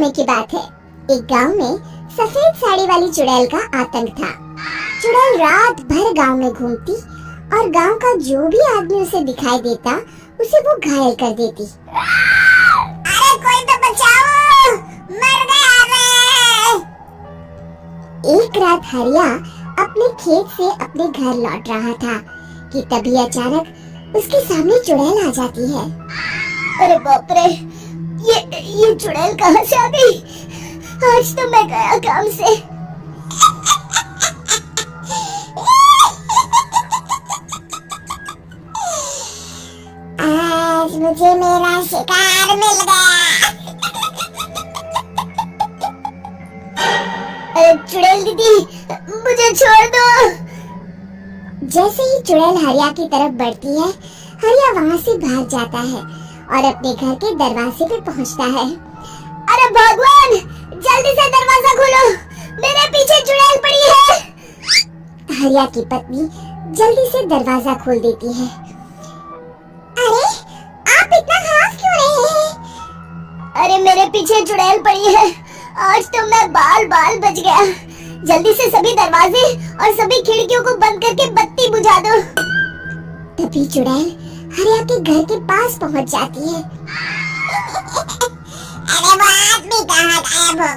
समय की बात है। एक गांव में सफेद साड़ी वाली चुड़ैल का आतंक था। चुड़ैल रात भर गांव में घूमती और गांव का जो भी आदमी उसे दिखाई देता उसे वो घायल कर देती। अरे कोई तो बचाओ, मर गया मैं। एक रात हरिया अपने खेत से अपने घर लौट रहा था कि तभी अचानक उसके सामने चुड़ैल आ जाती है। अरे बाप रे, ये चुड़ैल कहाँ से आ गई? आज तो मैं गया काम से। आज मुझे मेरा शिकार मिल गया। अरे चुड़ैल दीदी, मुझे छोड़ दो। जैसे ही चुड़ैल हरिया की तरफ बढ़ती है, हरिया वहाँ से भाग जाता है और अपने घर के दरवाजे पे पहुँचता है। अरे भगवान, जल्दी से दरवाजा खोलो, मेरे पीछे चुड़ैल पड़ी है। हरिया की पत्नी जल्दी से दरवाजा खोल देती है। अरे आप इतना हाफ क्यों रहे हैं? अरे मेरे पीछे चुड़ैल पड़ी है, आज तो मैं बाल बच गया। जल्दी से सभी दरवाजे और सभी खिड़कियों को बंद करके बत्ती बुझा दो। तभी चुड़ैल हरिया के घर के पास पहुंच जाती है। अरे वो आदमी कहाँ गायब हो गया?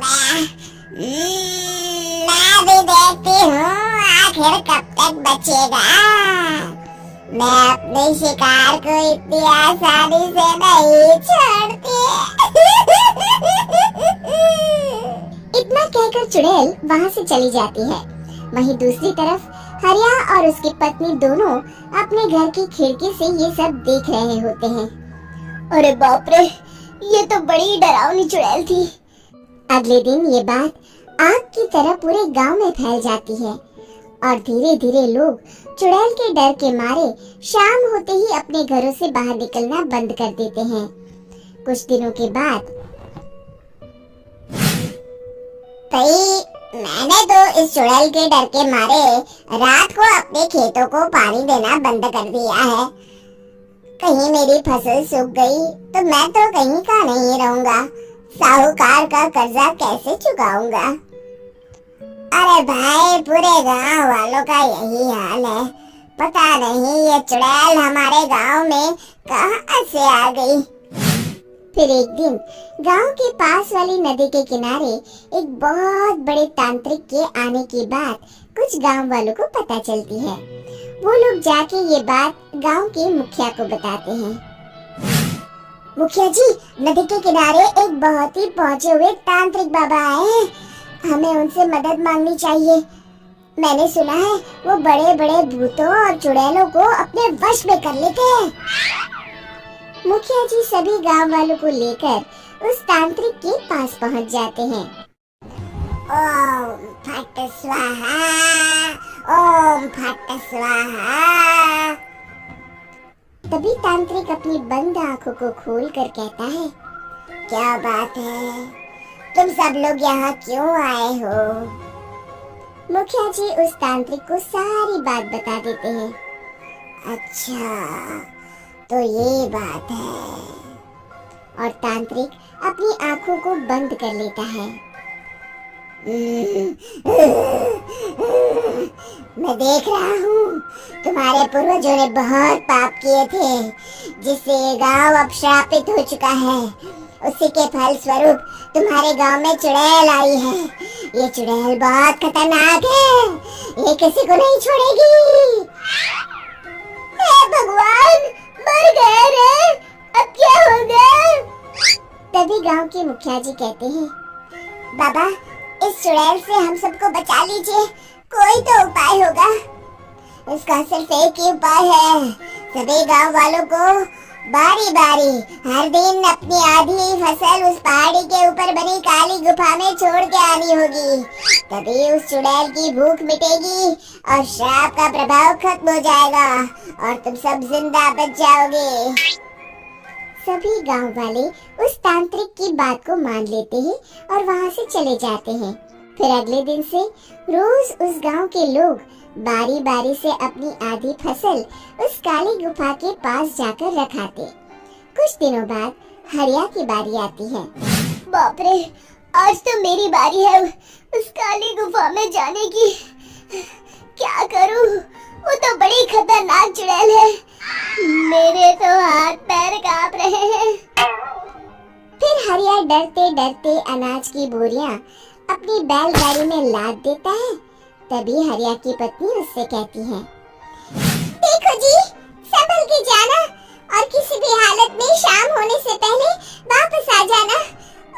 मैं भी देखती हूँ आखिर कब तक बचेगा। मैं अपने शिकार को इतनी आसानी से नहीं छोड़ती। इतना कहकर चुड़ैल वहाँ से चली जाती है। वहीं दूसरी तरफ हरिया और उसकी पत्नी दोनों अपने घर की खिड़की से ये सब देख रहे होते हैं। अरे बाप रे, ये तो बड़ी डरावनी चुड़ैल थी। अगले दिन ये बात आग की तरह पूरे गांव में फैल जाती है और धीरे धीरे लोग चुड़ैल के डर के मारे शाम होते ही अपने घरों से बाहर निकलना बंद कर देते हैं। कुछ दिनों के बाद मैंने तो इस चुड़ैल के डर के मारे रात को अपने खेतों को पानी देना बंद कर दिया है। कहीं मेरी फसल सूख गई तो मैं तो कहीं का नहीं रहूंगा। साहूकार का कर्जा कैसे चुकाऊंगा? अरे भाई, पूरे गांव वालों का यही हाल है। पता नहीं ये चुड़ैल हमारे गांव में कहां से आ गई। फिर एक दिन गांव के पास वाली नदी के किनारे एक बहुत बड़े तांत्रिक के आने की बात कुछ गांव वालों को पता चलती है। वो लोग जाके ये बात गांव के मुखिया को बताते हैं। मुखिया जी, नदी के किनारे एक बहुत ही पहुंचे हुए तांत्रिक बाबा आए हैं। हमें उनसे मदद मांगनी चाहिए। मैंने सुना है वो बड़े बड़े भूतों और चुड़ैलों को अपने वश में कर लेते हैं। मुखिया जी सभी गांव वालों को लेकर उस तांत्रिक के पास पहुंच जाते हैं। ओम फट स्वाहा, ओम फट स्वाहा। तभी तांत्रिक अपनी बंद आंखों को खोलकर कहता है, क्या बात है, तुम सब लोग यहाँ क्यों आए हो? मुखिया जी उस तांत्रिक को सारी बात बता देते हैं। अच्छा, तो ये बात है। और तांत्रिक अपनी आंखों को बंद कर लेता है। मैं देख रहा हूँ तुम्हारे पूर्वजों ने बहुत पाप किए थे, जिससे ये गांव अब श्रापित हो चुका है। उसी के फल स्वरूप तुम्हारे गांव में चुड़ैल आई है। ये चुड़ैल बहुत खतरनाक है, ये किसी को नहीं छोड़ेगी। हे भगवान, मर गए रे, अब क्या होगा? तभी गांव के मुखिया जी कहते हैं, बाबा, इस चुड़ैल से हम सबको बचा लीजिए, कोई तो उपाय होगा। इसका सिर्फ एक ही उपाय है, सभी गांव वालों को बारी बारी हर दिन अपनी आधी फसल उस पहाड़ी के ऊपर बनी काली गुफा में छोड़ के आनी होगी। तभी उस चुड़ैल की भूख मिटेगी और श्राप का प्रभाव खत्म हो जाएगा और तुम सब जिंदा बच जाओगे। सभी गांव वाले उस तांत्रिक की बात को मान लेते हैं और वहां से चले जाते हैं। फिर अगले दिन से रोज उस गांव के लोग बारी बारी से अपनी आधी फसल उस काली गुफा के पास जाकर रखाते। कुछ दिनों बाद हरिया की बारी आती है। बाप रे, आज तो मेरी बारी है उस काली गुफा में जाने की। क्या करूं? वो तो बड़ी खतरनाक चुड़ैल है। मेरे तो हाथ पैर कांप रहे हैं। फिर हरिया डरते डरते अनाज की बोरियां अपनी बैलगाड़ी में लाद देता है। तभी हरिया की पत्नी उससे कहती है, देखो जी, संभल के जाना और किसी भी हालत में शाम होने से पहले वापस आ जाना।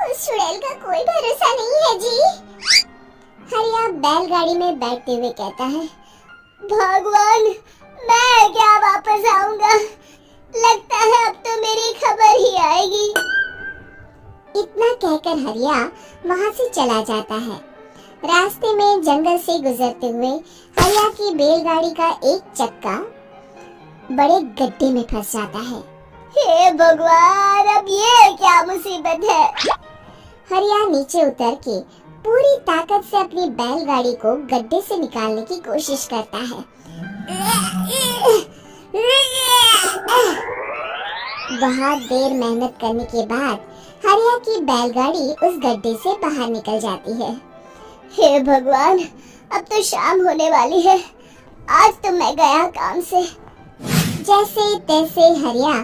उस चुड़ैल का कोई भरोसा नहीं है जी। हरिया बैलगाड़ी में बैठते हुए कहता है, भगवान, मैं क्या वापस आऊंगा? लगता है अब तो मेरी खबर ही आएगी। इतना कहकर हरिया वहां से चला जाता है। रास्ते में जंगल से गुजरते हुए हरिया की बैलगाड़ी का एक चक्का बड़े गड्ढे में फंस जाता है। हे भगवान, अब ये क्या मुसीबत है? हरिया नीचे उतर के पूरी ताकत से अपनी बैलगाड़ी को गड्ढे से निकालने की कोशिश करता है। बहुत देर मेहनत करने के बाद हरिया की बैलगाड़ी उस गड्ढे से बाहर निकल जाती है। हे भगवान, अब तो शाम होने वाली है। आज तो मैं गया काम से। जैसे तैसे हरिया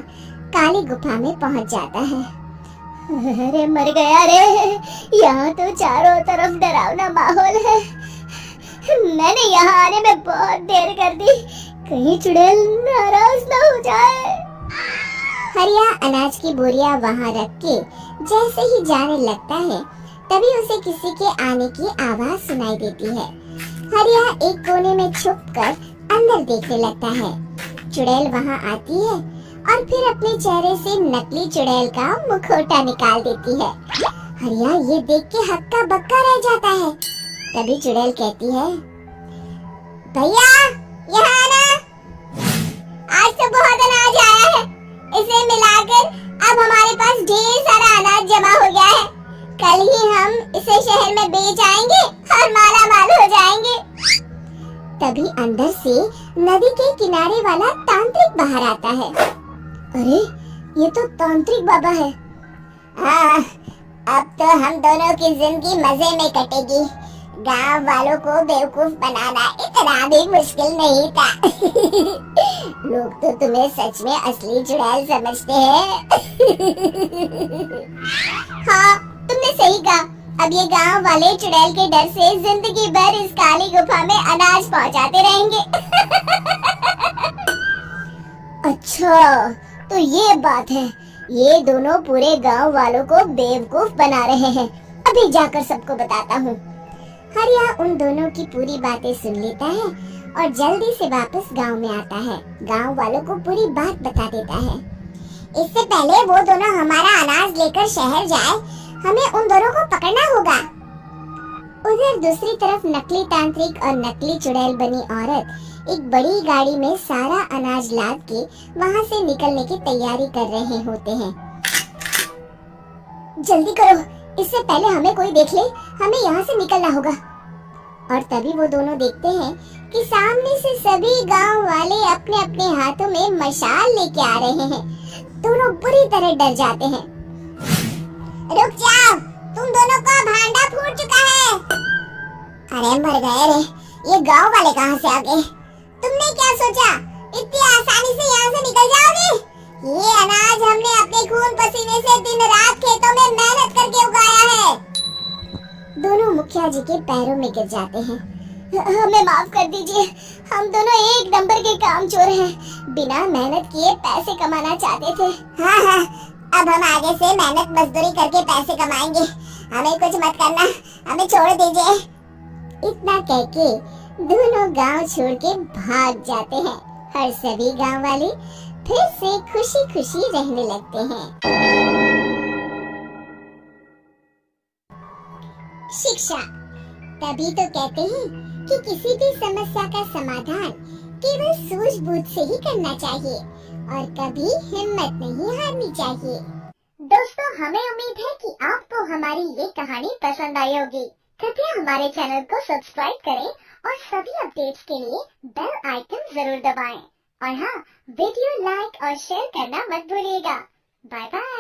काली गुफा में पहुंच जाता है। अरे मर गया रे, यहाँ तो चारों तरफ डरावना माहौल है। मैंने यहाँ आने में बहुत देर कर दी, कहीं चुड़ैल नाराज ना हो जाए। हरिया अनाज की बोरियां वहां रख के जैसे ही जाने लगता है, तभी उसे किसी के आने की आवाज सुनाई देती है। हरिया एक कोने में छुपकर अंदर देखने लगता है। चुड़ैल वहां आती है और फिर अपने चेहरे से नकली चुड़ैल का मुखौटा निकाल देती है। हरिया ये देख के हक्का बक्का रह जाता है। तभी चुड़ैल कहती है, भैया यहाँ आना, आज तो बहुत अनाज आया है। इसे मिलाकर अब हमारे पास ढेर सारा अनाज जमा हो गया है। कल ही हम इसे शहर में बेच आएंगे और माला माल हो जाएंगे। तभी अंदर से नदी के किनारे वाला तांत्रिक बाहर आता है। अरे, ये तो तांत्रिक बाबा है। हाँ, अब तो हम दोनों की जिंदगी मजे में कटेगी। गांव वालों को बेवकूफ बनाना इतना भी मुश्किल नहीं था। लोग तो तुम्हें सच में असली चुड़ैल समझते हैं। हाँ, तुमने सही कहा। अब ये गांव वाले चुड़ैल के डर से जिंदगी भर इस काली गुफा में अनाज पहुंचाते रहेंगे। अच्छा, तो ये बात है। ये दोनों पूरे गांव वालों को बेवकूफ बना रहे हैं। अभी जाकर सबको बताता हूँ। हरिया उन दोनों की पूरी बातें सुन लेता है और जल्दी से वापस गांव में आता है। गांव वालों को पूरी बात बता देता है। इससे पहले वो दोनों हमारा अनाज लेकर शहर जाए, हमें उन दोनों को पकड़ना होगा। उधर दूसरी तरफ नकली तांत्रिक और नकली चुड़ैल बनी औरत एक बड़ी गाड़ी में सारा अनाज लाद के वहां से निकलने की तैयारी कर रहे होते हैं। जल्दी करो, इससे पहले हमें कोई देख ले। हमें यहाँ से निकलना होगा। और तभी वो दोनों देखते हैं कि सामने से सभी गांव वाले अपने अपने हाथों में मशाल लेके आ रहे हैं। दोनों बुरी तरह डर जाते हैं। रुक जाओ, तुम दोनों का भांडा फूट चुका है। अरे मर गए रे, ये गांव वाले कहाँ से आ गए? तुमने क्या सोचा इतनी आसानी से यहाँ से निकल जाओगे? ये अनाज हमने अपने खून पसीने से दिन रात खेतों में मेहनत करके उगाया है। दोनों मुखिया जी के पैरों में गिर जाते हैं। हमें माफ कर दीजिए, हम दोनों एक नंबर के कामचोर हैं। बिना मेहनत किए पैसे कमाना चाहते थे। हाँ, अब हम आगे से मेहनत मजदूरी करके पैसे कमाएंगे। हमें कुछ मत करना, हमें छोड़ दीजिए। इतना कह के दोनों गांव छोड़ के भाग जाते हैं और सभी गांव वाले फिर से खुशी खुशी रहने लगते हैं। शिक्षा। तभी तो कहते हैं कि किसी भी समस्या का समाधान केवल सूझबूझ से ही करना चाहिए और कभी हिम्मत नहीं हारनी चाहिए। दोस्तों, हमें उम्मीद है कि आपको हमारी ये कहानी पसंद आई होगी। कृपया हमारे चैनल को सब्सक्राइब करें और सभी अपडेट्स के लिए बेल आइकन जरूर दबाएं। और हाँ, वीडियो लाइक और शेयर करना मत भूलिएगा। Bye bye.